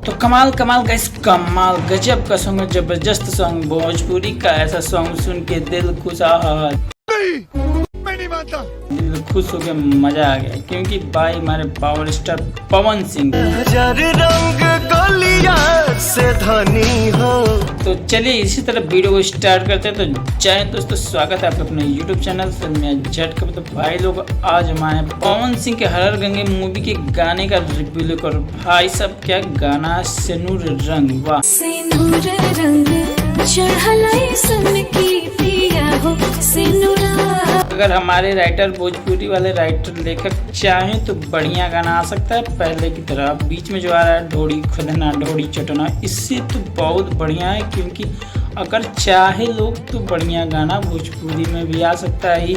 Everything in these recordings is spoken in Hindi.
तो कमाल कमाल गाइस, कमाल गजब का सॉन्ग, जबरदस्त सॉन्ग, भोजपुरी का ऐसा सॉन्ग सुन के दिल खुश नहीं मानता, दिल खुश हो गया, मजा आ गया, क्योंकि भाई हमारे पावर स्टार पवन सिंह से धनी हो। तो चलिए इसी तरह वीडियो को स्टार्ट करते हैं। तो जय दोस्तों, स्वागत है आपका अपने YouTube चैनल फिल्म झटका। तो भाई लोग आज हमारे पवन सिंह के हर हर गंगे मूवी के गाने का रिव्यू लेकर। भाई सब क्या गाना, सिंदूर रंग, वाह सिंदूर रंग चढ़लाई सन की पिया हो सिंदूरा। अगर हमारे राइटर, भोजपुरी वाले राइटर, लेखक चाहें तो बढ़िया गाना आ सकता है पहले की तरह। बीच में जो आ रहा है ढोड़ी खुदना ढोड़ी चटना, इससे तो बहुत बढ़िया है, क्योंकि अगर चाहे लोग तो बढ़िया गाना भोजपुरी में भी आ सकता है ही।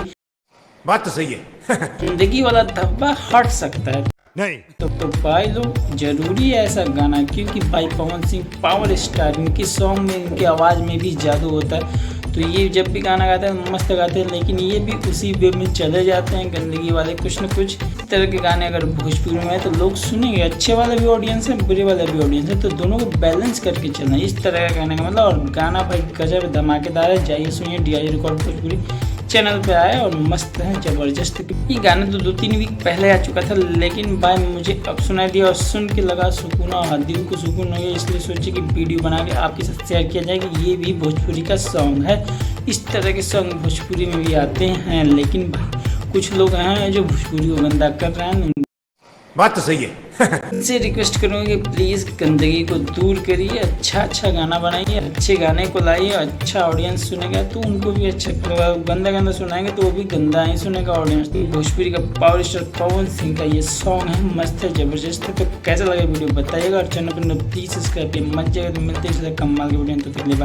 बात तो सही है। जिंदगी वाला धब्बा हट सकता है नहीं तो भाई लोग जरूरी है ऐसा गाना, क्योंकि भाई पवन सिंह पावर स्टार, इनकी सॉन्ग में, इनकी आवाज़ में भी जादू होता है। तो ये जब भी गाना गाते हैं मस्त गाते हैं, लेकिन ये भी उसी वे में चले जाते हैं गंदगी वाले। कुछ न कुछ इस तरह के गाने अगर भोजपुरी में है तो लोग सुनेंगे, अच्छे वाले भी ऑडियंस है, बुरे वाले भी ऑडियंस है, तो दोनों को बैलेंस करके चलना, इस तरह का गाने का मतलब। और गाना भाई गजब धमाकेदार है, जाइए सुनिए, DIG रिकॉर्ड भोजपुरी चैनल पे आया और मस्त है, जबरदस्त। ये गाना तो 2-3 वीक पहले आ चुका था, लेकिन भाई मुझे अब सुनाई दिया और सुन के लगा सुकून, और दिल को सुकून हो गया, इसलिए सोचे कि वीडियो बना के आपके साथ शेयर किया जाए कि ये भी भोजपुरी का सॉन्ग है। इस तरह के सॉन्ग भोजपुरी में भी आते हैं, लेकिन भाई कुछ लोग हैं जो भोजपुरी को गंदा कर रहे हैं। बात तो सही है। इनसे रिक्वेस्ट करूँगी कि प्लीज़ गंदगी को दूर करिए, अच्छा गाना बनाइए, अच्छे गाने को लाइए, अच्छा ऑडियंस सुनेगा तो उनको भी अच्छा लगेगा। गंदा सुनाएंगे तो वो भी गंदा ही सुनेगा ऑडियंस। तो भोजपुरी का पावर स्टार पवन सिंह का ये सॉन्ग है, मस्त है, जबरदस्त है। तो कैसा लगा वीडियो बताइएगा, और चैनल पर प्लीज़ सब्सक्राइब किए, मत जाएगा। तो मिलते हैं कमाल के वीडियो, तो बाय।